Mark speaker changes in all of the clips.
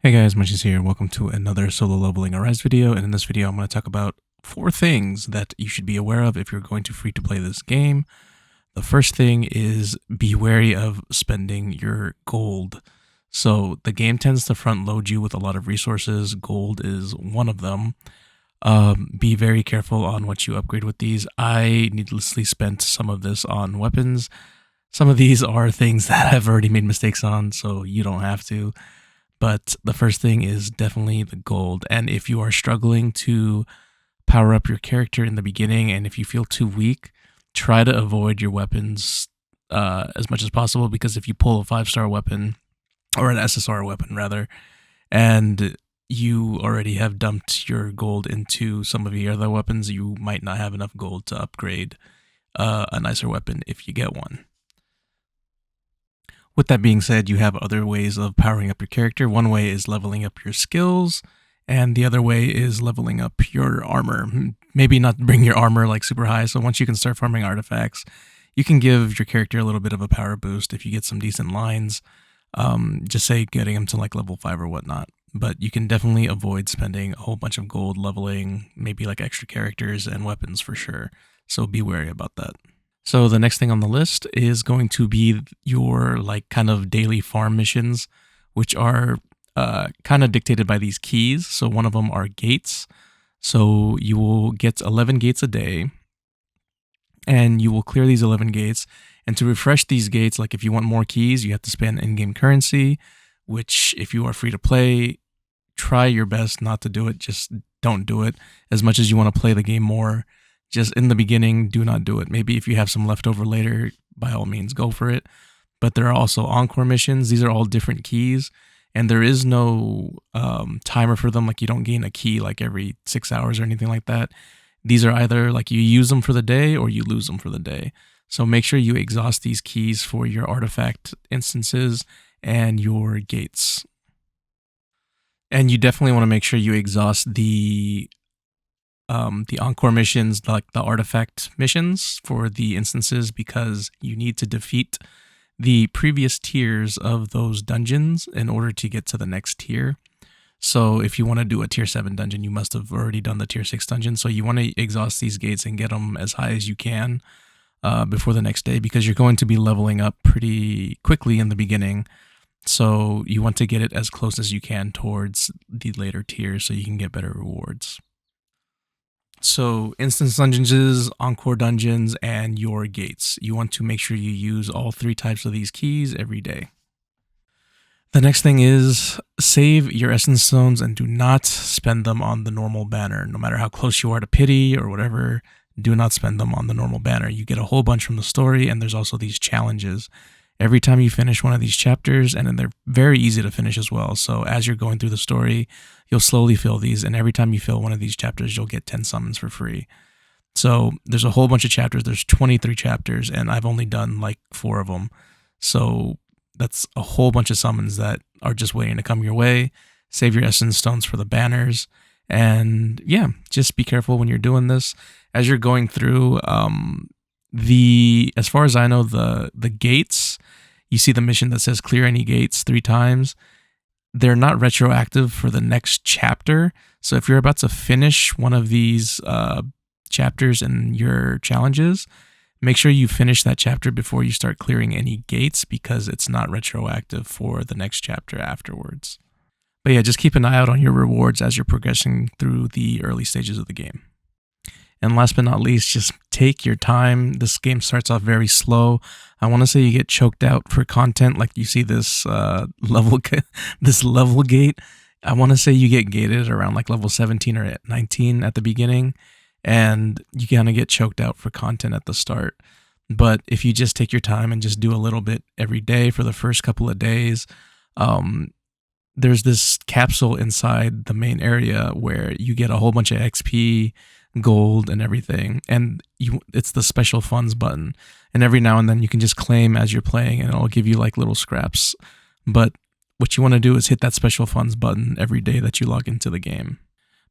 Speaker 1: Hey guys, Muncheez here. Welcome to another solo leveling Arise video, and in this video I'm going to talk about 4 things that you should be aware of if you're going to free to play this game. The first thing is be wary of spending your gold. So the game tends to front load you with a lot of resources. Gold is one of them. Be very careful on what you upgrade with these. I needlessly spent some of this on weapons. Some of these are things that I've already made mistakes on, so you don't have to. But the first thing is definitely the gold. And if you are struggling to power up your character in the beginning, and if you feel too weak, try to avoid your weapons as much as possible, because if you pull a 5-star weapon, or an SSR weapon rather, and you already have dumped your gold into some of your other weapons, you might not have enough gold to upgrade a nicer weapon if you get one. With that being said, you have other ways of powering up your character. One way is leveling up your skills, and the other way is leveling up your armor. Maybe not bring your armor like super high, so once you can start farming artifacts, you can give your character a little bit of a power boost if you get some decent lines. Just say getting them to like level 5 or whatnot. But you can definitely avoid spending a whole bunch of gold leveling, maybe like extra characters and weapons for sure. So be wary about that. So the next thing on the list is going to be your like kind of daily farm missions, which are kind of dictated by these keys. So one of them are gates. So you will get 11 gates a day, and you will clear these 11 gates. And to refresh these gates, like if you want more keys, you have to spend in-game currency, which if you are free to play, try your best not to do it. Just don't do it. As much as you want to play the game more, just in the beginning, do not do it. Maybe if you have some leftover later, by all means, go for it. But there are also encore missions. These are all different keys, and there is no timer for them. Like you don't gain a key like every 6 hours or anything like that. These are either like you use them for the day or you lose them for the day. So make sure you exhaust these keys for your artifact instances and your gates. And you definitely want to make sure you exhaust the encore missions, like the artifact missions for the instances, because you need to defeat the previous tiers of those dungeons in order to get to the next tier. So if you want to do a tier 7 dungeon, you must have already done the tier 6 dungeon. So you want to exhaust these gates and get them as high as you can before the next day, because you're going to be leveling up pretty quickly in the beginning. So you want to get it as close as you can towards the later tiers so you can get better rewards. So instance dungeons, encore dungeons, and your gates. You want to make sure you use all 3 types of these keys every day. The next thing is save your essence stones and do not spend them on the normal banner. No matter how close you are to pity or whatever, do not spend them on the normal banner. You get a whole bunch from the story, and there's also these challenges. Every time you finish one of these chapters, and then they're very easy to finish as well. So as you're going through the story, you'll slowly fill these, and every time you fill one of these chapters, you'll get 10 summons for free. So there's a whole bunch of chapters. There's 23 chapters, and I've only done like 4 of them. So that's a whole bunch of summons that are just waiting to come your way. Save your essence stones for the banners. And yeah, just be careful when you're doing this. As you're going through, as far as I know, the gates, you see the mission that says clear any gates 3 times. They're not retroactive for the next chapter. So if you're about to finish one of these chapters in your challenges, make sure you finish that chapter before you start clearing any gates, because it's not retroactive for the next chapter afterwards. But yeah, just keep an eye out on your rewards as you're progressing through the early stages of the game. And last but not least, just take your time. This game starts off very slow. I want to say you get choked out for content. Like you see this level gate. I want to say you get gated around like level 17 or 19 at the beginning, and you kind of get choked out for content at the start. But if you just take your time and just do a little bit every day for the first couple of days, there's this capsule inside the main area where you get a whole bunch of XP, gold, and everything, and it's the special funds button, and every now and then you can just claim as you're playing, and it'll give you like little scraps. But what you want to do is hit that special funds button every day that you log into the game.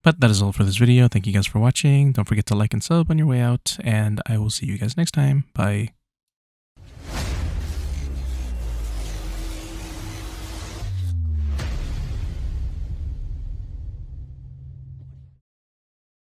Speaker 1: But that is all for this video. Thank you guys for watching. Don't forget to like and sub on your way out, and I will see you guys next time. Bye.